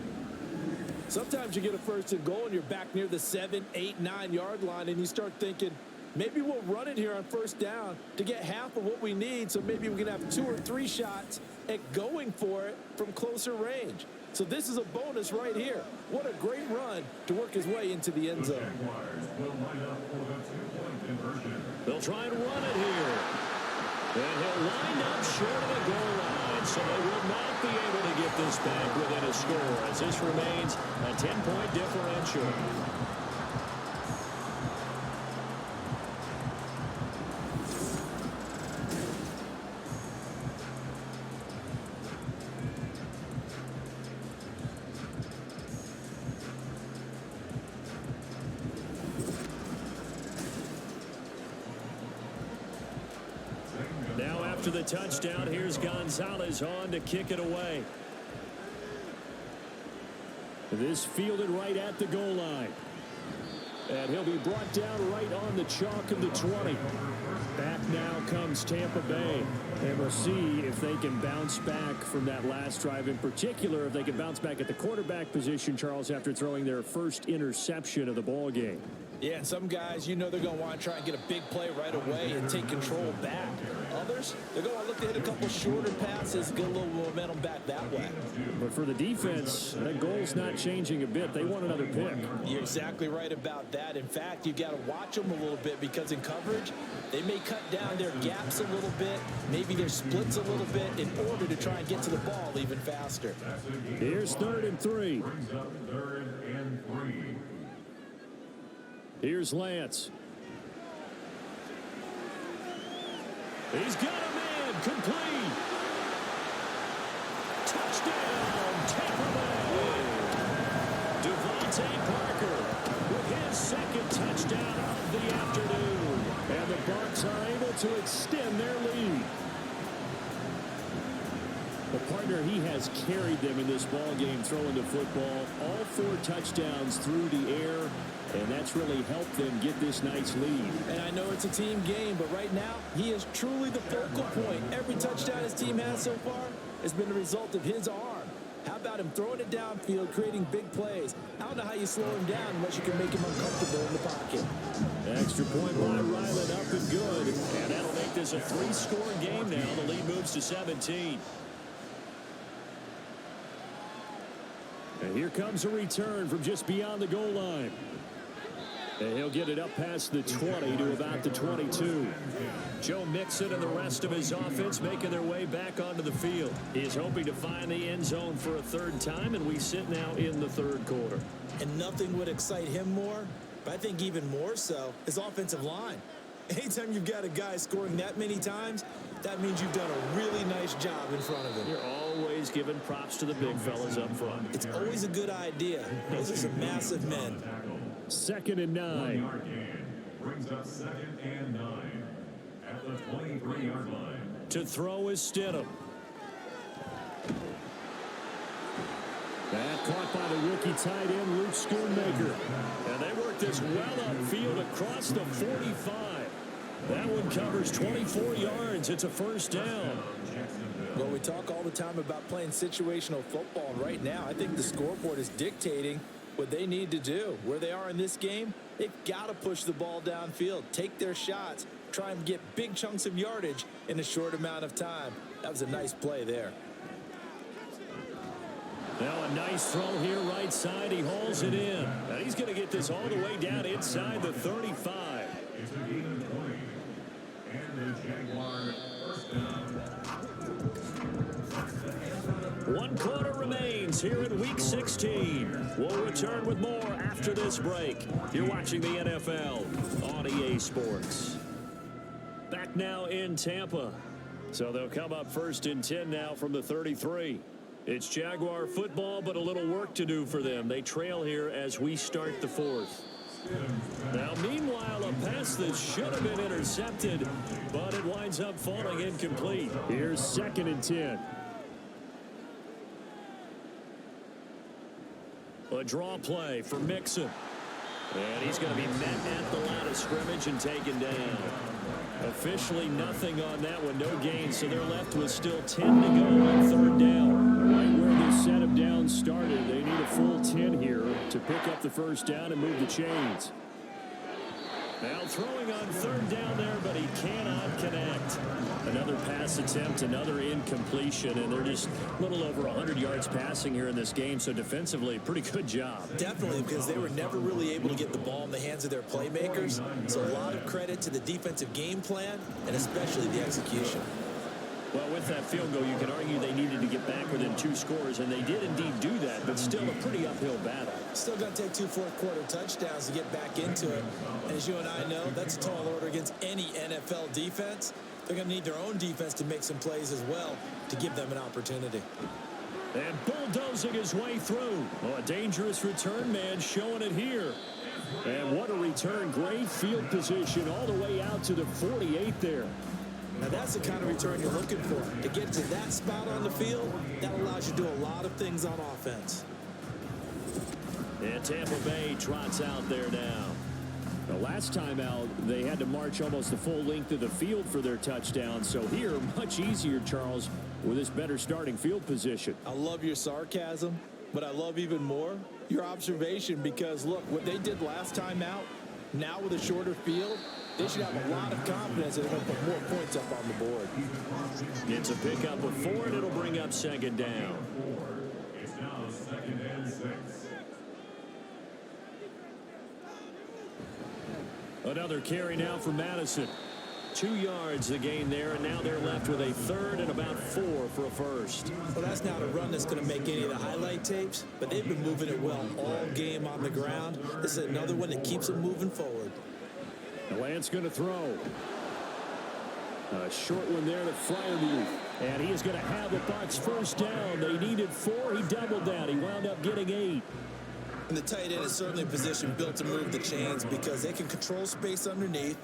Sometimes you get a 1st and goal and you're back near the 7, 8, 9 yard line, and you start thinking, maybe we'll run it here on 1st down to get half of what we need, so maybe we can have 2 or 3 shots at going for it from closer range. So this is a bonus right here. What a great run to work his way into the end zone. They'll try and run it here. And he'll wind up short of the goal line, so they will not be able to get this back within a score, as this remains a 10-point differential. After the touchdown, here's Gonzalez on to kick it away. This fielded right at the goal line. And he'll be brought down right on the chalk of the 20. Back now comes Tampa Bay. And we'll see if they can bounce back from that last drive. In particular, if they can bounce back at the quarterback position, Charles, after throwing their first interception of the ball game. Yeah, and some guys, you know, they're going to want to try and get a big play right away and take control back. Others, they're going to look to hit a couple shorter passes, get a little momentum back that way. But for the defense, that goal's not changing a bit. They want another pick. You're exactly right about that. In fact, you've got to watch them a little bit, because in coverage, they may cut down their gaps a little bit, maybe their splits a little bit, in order to try and get to the ball even faster. Here's 3rd and 3. Here's Lance. He's got a man complete. Touchdown, Tampa Bay. Devontae Parker with his 2nd touchdown of the afternoon. And the Bucs are able to extend their lead. The partner, he has carried them in this ball game, throwing the football. All 4 touchdowns through the air. And that's really helped them get this nice lead. And I know it's a team game, but right now, he is truly the focal point. Every touchdown his team has so far has been the result of his arm. How about him throwing it downfield, creating big plays? I don't know how you slow him down unless you can make him uncomfortable in the pocket. Extra point by Ryland, up and good. And that'll make this a 3-score game now. The lead moves to 17. And here comes a return from just beyond the goal line. And he'll get it up past the 20 to about the 22. Joe Mixon and the rest of his offense making their way back onto the field. He's hoping to find the end zone for a 3rd time, and we sit now in the 3rd quarter. And nothing would excite him more, but I think even more so, his offensive line. Anytime you've got a guy scoring that many times, that means you've done a really nice job in front of him. You're always giving props to the big fellas up front. It's always a good idea. Those are some massive men. 2nd and 9. 1-yard gain. Brings up 2nd and 9 at the 23-yard line. To throw is Stidham. That caught by the rookie tight end, Luke Schoonmaker. And they work this well upfield across the 45. That one covers 24 yards. It's a first down. Well, we talk all the time about playing situational football. And right now, I think the scoreboard is dictating what they need to do. Where they are in this game, they've got to push the ball downfield, take their shots, try and get big chunks of yardage in a short amount of time. That was a nice play there. Now a nice throw here right side. He hauls it in. And he's going to get this all the way down inside the 35. It's a gain of 20. And the Jaguars first down. 1 quarter remains here in Week 16. We'll return with more after this break. You're watching the NFL on EA Sports. Back now in Tampa. So they'll come up 1st and 10 now from the 33. It's Jaguar football, but a little work to do for them. They trail here as we start the 4th. Now, meanwhile, a pass that should have been intercepted, but it winds up falling incomplete. Here's 2nd and 10. A draw play for Mixon. And he's going to be met at the line of scrimmage and taken down. Officially nothing on that one, no gain, so they're left with still 10 to go on 3rd down. Right where this set of downs started, they need a full 10 here to pick up the first down and move the chains. Now throwing on 3rd down there, but he cannot connect. Another pass attempt, another incompletion, and they're just a little over 100 yards passing here in this game, so defensively, pretty good job. Definitely, because they were never really able to get the ball in the hands of their playmakers. So a lot of credit to the defensive game plan and especially the execution. Well, with that field goal, you can argue they needed to get back within 2 scores, and they did indeed do that, but still a pretty uphill battle. Still going to take 2 fourth-quarter touchdowns to get back into it. And as you and I know, that's a tall order against any NFL defense. They're going to need their own defense to make some plays as well to give them an opportunity. And bulldozing his way through. Oh, a dangerous return man showing it here. And what a return. Great field position all the way out to the 48 there. Now that's the kind of return you're looking for. To get to that spot on the field, that allows you to do a lot of things on offense. And Tampa Bay trots out there now. The last time out, they had to march almost the full length of the field for their touchdown. So here, much easier, Charles, with this better starting field position. I love your sarcasm, but I love even more your observation because, look, what they did last time out, now with a shorter field, they should have a lot of confidence that they're going to put more points up on the board. It's a pickup of 4, and it'll bring up 2nd down. It's now 2nd and 6. Another carry now for Madison. 2 yards the gain there, and now they're left with a 3rd and about 4 for a first. Well, that's not a run that's going to make any of the highlight tapes, but they've been moving it well all game on the ground. This is another one that keeps them moving forward. Lance going to throw. A short one there to Freiermuth. And he is going to have the Bucs first down. They needed 4. He doubled that. He wound up getting 8. And the tight end is certainly a position built to move the chains because they can control space underneath.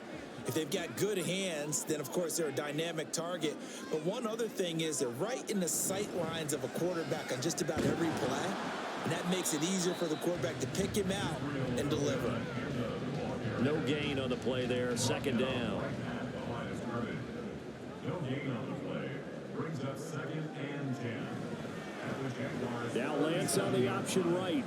If they've got good hands, then, of course, they're a dynamic target. But one other thing is they're right in the sight lines of a quarterback on just about every play. And that makes it easier for the quarterback to pick him out and deliver. No gain on the play there. 2nd down. No gain on the play. Brings up 2nd and 10. Now Lance on the option right.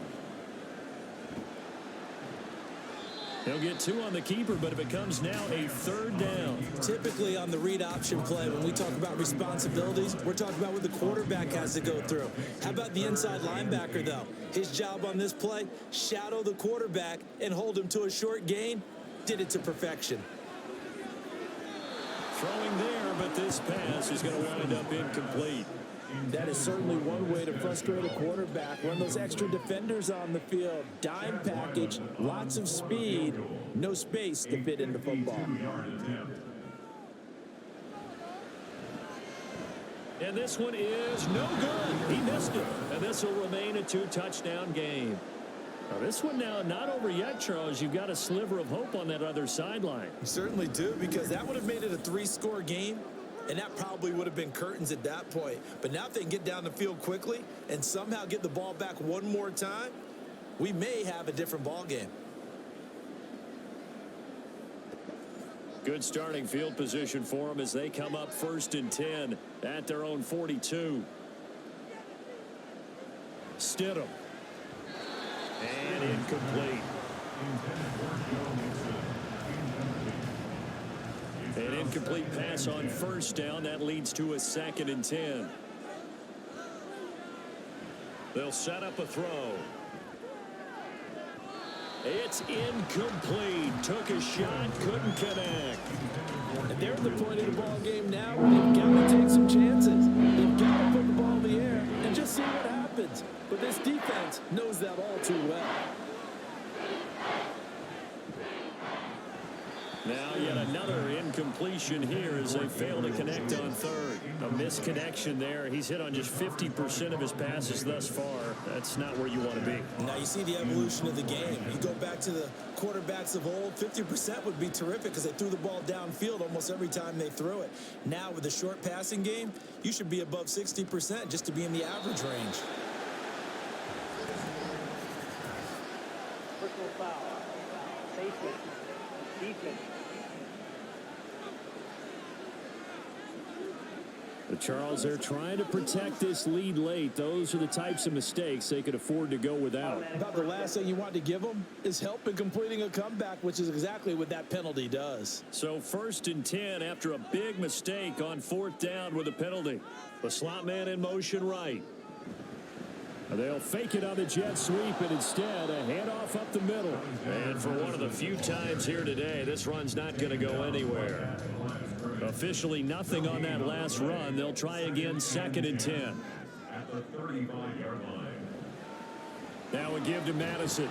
He'll get 2 on the keeper, but it becomes now a 3rd down. Typically on the read option play, when we talk about responsibilities, we're talking about what the quarterback has to go through. How about the inside linebacker, though? His job on this play, shadow the quarterback and hold him to a short gain. Did it to perfection. Throwing there, but this pass is going to wind up incomplete. That is certainly one way to frustrate a quarterback. Run those extra defenders on the field. Dime package, lots of speed, no space to fit into football. And this one is no good. He missed it. And this will remain a 2-touchdown game. Now this one now not over yet, Charles. You've got a sliver of hope on that other sideline. You certainly do, because that would have made it a 3-score game, and that probably would have been curtains at that point. But now if they can get down the field quickly and somehow get the ball back one more time, we may have a different ball game. Good starting field position for them as they come up 1st and 10 at their own 42. Stidham. And incomplete. An incomplete pass on 1st down. That leads to a 2nd and 10. They'll set up a throw. It's incomplete. Took a shot, couldn't connect. And they're at the point of the ball game now where they've got to take some chances. They've got to put the ball in the air and just see what happens. But this defense knows that all too well. Now yet another incompletion here as they fail to connect on 3rd. A misconnection there. He's hit on just 50% of his passes thus far. That's not where you want to be. Now you see the evolution of the game. You go back to the quarterbacks of old, 50% would be terrific because they threw the ball downfield almost every time they threw it. Now with the short passing game, you should be above 60% just to be in the average range. Personal foul. Safety. Defense. But Charles, they're trying to protect this lead late. Those are the types of mistakes they could afford to go without. About the last thing you want to give them is help in completing a comeback, which is exactly what that penalty does. So 1st and 10 after a big mistake on 4th down with a penalty. The slot man in motion right. They'll fake it on the jet sweep, and instead a handoff up the middle. And for one of the few times here today, this run's not going to go anywhere. Officially nothing on that last run. They'll try again 2nd and 10. At the 35-yard line. Now a give to Madison.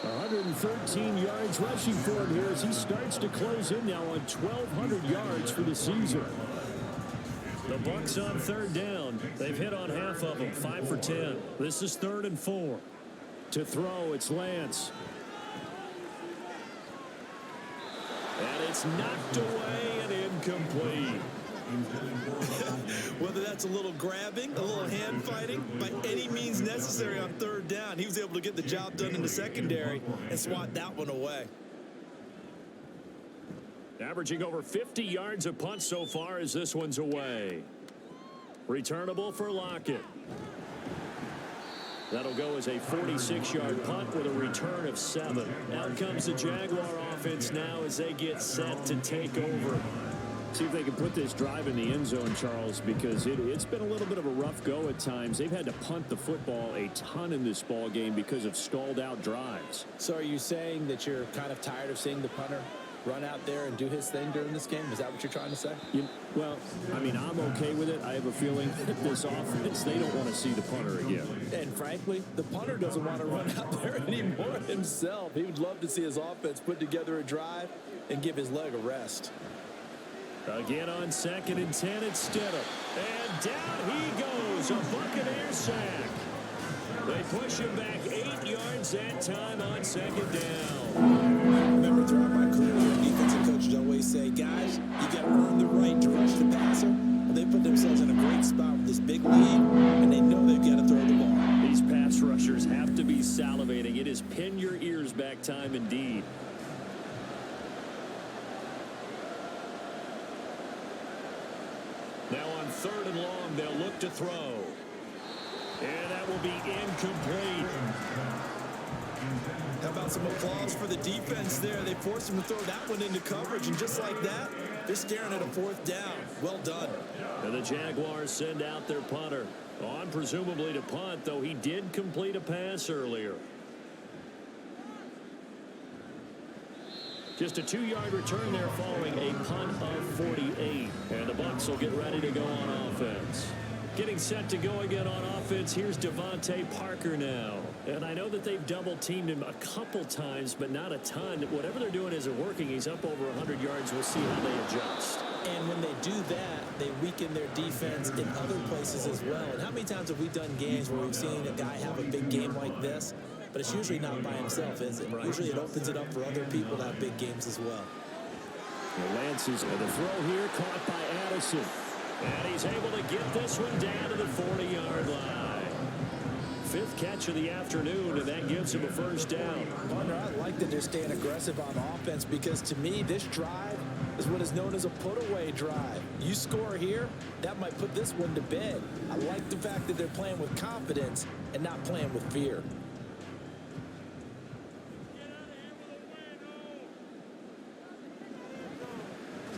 113 yards rushing for him here as he starts to close in now on 1,200 yards for the season. The Bucs on 3rd down. They've hit on half of them, 5 for 10. This is 3rd and 4. To throw, it's Lance. And it's knocked away and incomplete. Whether that's a little grabbing, a little hand fighting, by any means necessary on 3rd down, he was able to get the job done in the secondary and swat that one away. Averaging over 50 yards a punt so far as this one's away. Returnable for Lockett. That'll go as a 46-yard punt with a return of 7. Out comes the Jaguar offense now as they get set to take over. See if they can put this drive in the end zone, Charles, because it's been a little bit of a rough go at times. They've had to punt the football a ton in this ball game because of stalled out drives. So are you saying that you're kind of tired of seeing the punter run out there and do his thing during this game? Is that what you're trying to say? Well, I mean, I'm okay with it. I have a feeling that this offense, they don't want to see the punter again. And frankly, the punter doesn't want to run out there anymore himself. He would love to see his offense put together a drive and give his leg a rest. Again on 2nd and 10, it's Stidham. And down he goes, a Buccaneers sack. They push him back 8 yards that time on 2nd down. Remember, throughout my career, defensive coaches always say, guys, you got to earn the right to rush the passer. Well, they put themselves in a great spot with this big lead, and they know they've got to throw the ball. These pass rushers have to be salivating. It is pin your ears back time indeed. Now on 3rd and long, they'll look to throw. And that will be incomplete. How about some applause for the defense there? They forced him to throw that one into coverage, and just like that, they're staring at a 4th down. Well done. And the Jaguars send out their punter. On presumably to punt, though he did complete a pass earlier. Just a 2-yard return there following a punt of 48. And the Bucs will get ready to go on offense. Getting set to go again on offense. Here's Devontae Parker now. And I know that they've double-teamed him a couple times, but not a ton. Whatever they're doing isn't working. He's up over 100 yards. We'll see how they adjust. And when they do that, they weaken their defense in other places as well. And how many times have we done games where we've seen a guy have a big game like this, but it's usually not by himself, is it? Right. Usually it opens it up for other people to have big games as well. Lance's the throw here, caught by Addison. And he's able to get this one down to the 40-yard line. 5th catch of the afternoon, and that gives him a first down. Partner, I like that they're staying aggressive on offense because, to me, this drive is what is known as a put-away drive. You score here, that might put this one to bed. I like the fact that they're playing with confidence and not playing with fear.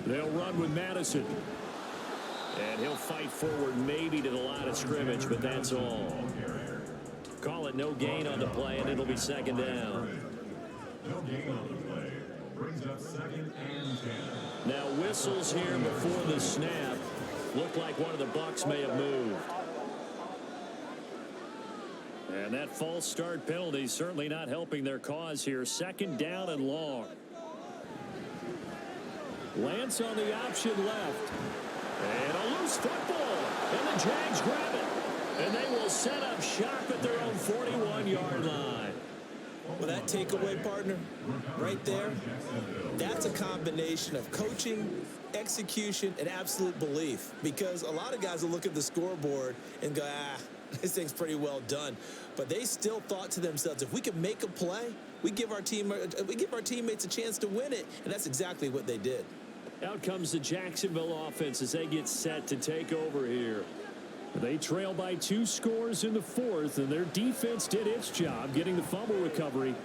They'll run with Madison. And he'll fight forward maybe to the line of scrimmage, but that's all. Call it no gain on the play, and it'll be second down. No gain on the play. Brings up 2nd and 10. Now whistles here before the snap. Looked like one of the Bucs may have moved. And that false start penalty certainly not helping their cause here. 2nd down and long. Lance on the option left. And a loose football. And the Jags grab it. And they will set up shop at their own 41-yard line. Well, that takeaway, partner, right there, that's a combination of coaching, execution, and absolute belief. Because a lot of guys will look at the scoreboard and go, this thing's pretty well done. But they still thought to themselves, if we can make a play, we give our teammates a chance to win it. And that's exactly what they did. Out comes the Jacksonville offense as they get set to take over here. They trail by 2 scores in the 4th, and their defense did its job getting the fumble recovery.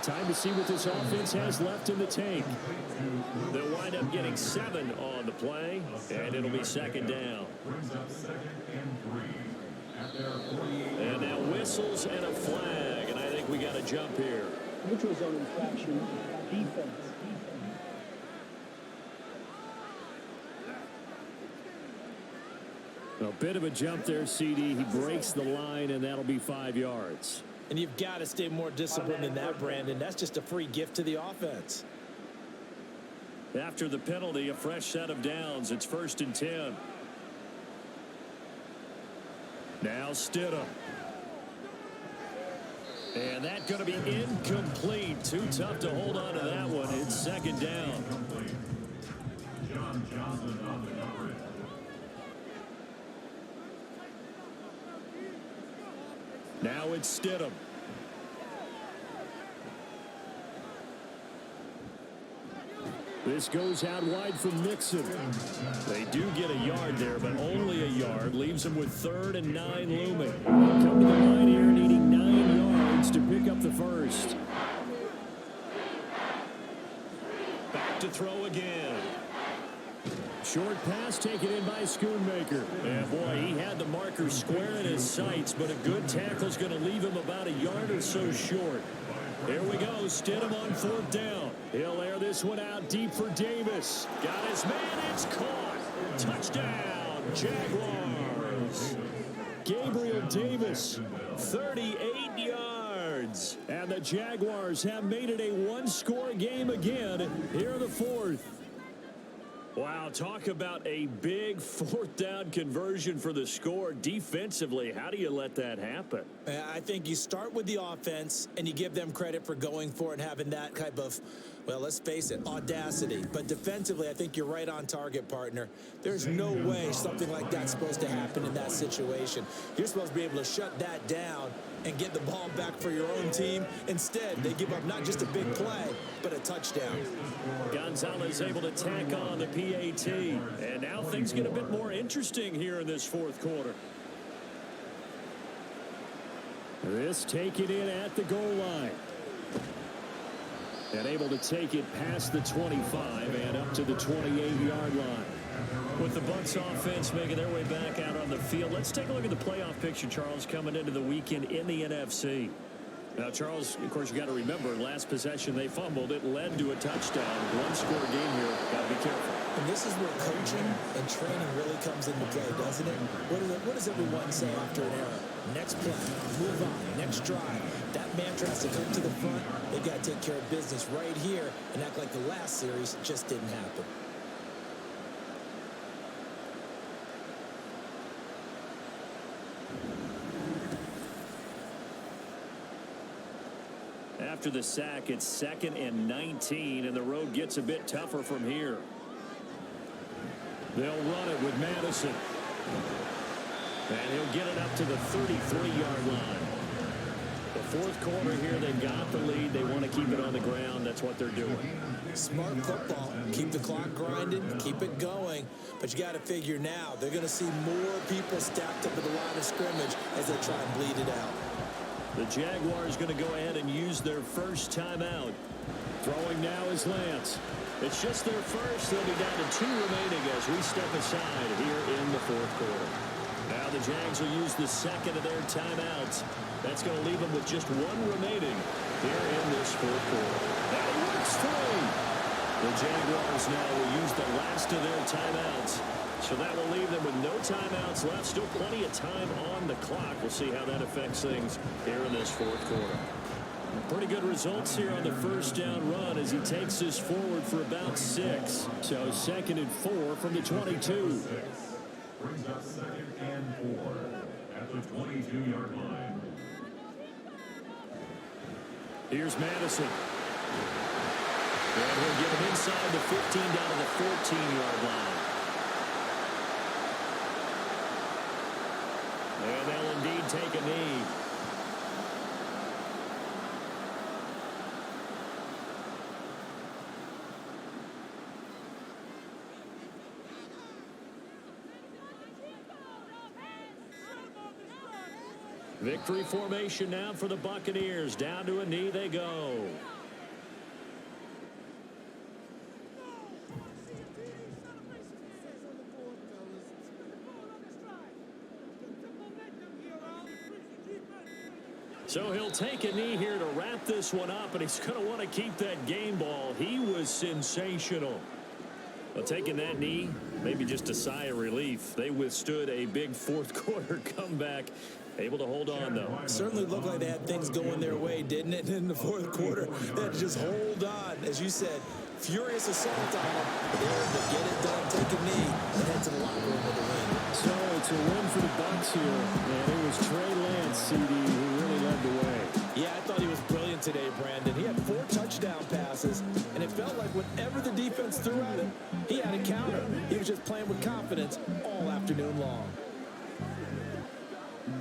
Time to see what this offense has left in the tank. They'll wind up getting 7 on the play, and it'll be 2nd down. Brings up 2nd and 3. At their 48. And now whistles and a flag, and I think we got a jump here. Neutral zone infraction. Defense. A bit of a jump there, CD. He breaks the line, and that'll be 5 yards. And you've got to stay more disciplined than that, Brandon. That's just a free gift to the offense. After the penalty, a fresh set of downs. It's 1st and 10. Now Stidham. And that's going to be incomplete. Too tough to hold on to that one. It's 2nd down. John Johnson on the coverage. Now it's Stidham. This goes out wide from Mixon. They do get a yard there, but only a yard. Leaves them with 3rd and 9 looming. Come to the line here needing 9 yards to pick up the first. Back to throw again. Short pass taken in by Schoonmaker. And boy, he had the marker square in his sights, but a good tackle's going to leave him about a yard or so short. Here we go. Stidham on 4th down. He'll air this one out deep for Davis. Got his man. It's caught. Touchdown, Jaguars. Gabriel Davis, 38 yards. And the Jaguars have made it a 1-score game again here in the 4th. Wow, talk about a big 4th down conversion for the score. Defensively, how do you let that happen? I think you start with the offense and you give them credit for going for it and having that type of, well, let's face it, audacity. But defensively, I think you're right on target, partner. There's no way something like that's supposed to happen in that situation. You're supposed to be able to shut that down and get the ball back for your own team. Instead, they give up not just a big play, but a touchdown. Gonzalez able to tack on the PAT. And now things get a bit more interesting here in this 4th quarter. This taken in at the goal line. And able to take it past the 25 and up to the 28-yard line. With the Bucs offense making their way back out on the field, let's take a look at the playoff picture, Charles, coming into the weekend in the NFC. Now, Charles, of course, you got to remember, last possession they fumbled. It led to a touchdown. 1-score game here. Got to be careful. And this is where coaching and training really comes into play, doesn't it? What does everyone say after an error? Next play, move on, next drive. That mantra has to come to the front. They've got to take care of business right here and act like the last series just didn't happen. after the sack. It's 2nd and 19, and the road gets a bit tougher from here. They'll run it with Madison. And he'll get it up to the 33-yard line. The fourth quarter here, they got the lead. They want to keep it on the ground. That's what they're doing. Smart football. Keep the clock grinding. Keep it going. But you got to figure now, they're going to see more people stacked up at the line of scrimmage as they try and bleed it out. The Jaguars going to go ahead and use their first timeout. Throwing now is Lance. It's just their first. They'll be down to 2 remaining as we step aside here in the fourth quarter. Now the Jags will use the second of their timeouts. That's going to leave them with just 1 remaining here in this fourth quarter. And he works through. The Jaguars now will use the last of their timeouts. So that will leave them with no timeouts left. Still plenty of time on the clock. We'll see how that affects things here in this fourth quarter. Pretty good results here on the first down run as he takes this forward for about 6. So 2nd and 4 from the 22. Brings up 2nd and 4 at the 22-yard line. Here's Madison. And he'll get him inside the 15 down to the 14-yard line. And they'll indeed take a knee. Victory formation now for the Buccaneers. Down to a knee they go. So he'll take a knee here to wrap this one up, and he's going to want to keep that game ball. He was sensational. Well, taking that knee, maybe just a sigh of relief. They withstood a big fourth quarter comeback. Able to hold on, though. Certainly looked like they had things going their way, didn't it? In the fourth quarter, they had to just hold on. As you said, furious assault on them. But they were able to get it done, take a knee, and head to the locker room with a win. So it's a win for the Bucs here. And it was Trey Lance, CD, who really led the way. Yeah, I thought he was brilliant today, Brandon. He had 4 touchdown passes, and it felt like whenever the defense threw at him, he had a counter. He was just playing with confidence all afternoon long.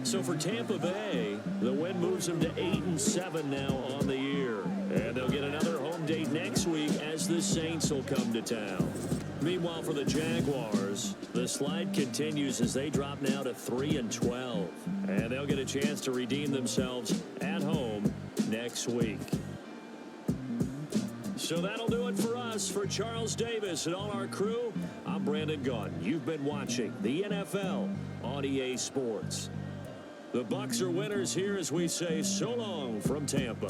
So for Tampa Bay, the win moves them to 8-7 now on the year. And they'll get another home date next week as the Saints will come to town. Meanwhile, for the Jaguars, the slide continues as they drop now to 3-12. And they'll get a chance to redeem themselves at home next week. So that'll do it for us. For Charles Davis and all our crew, I'm Brandon Gaudin. You've been watching the NFL on EA Sports. The Bucs are winners here as we say so long from Tampa.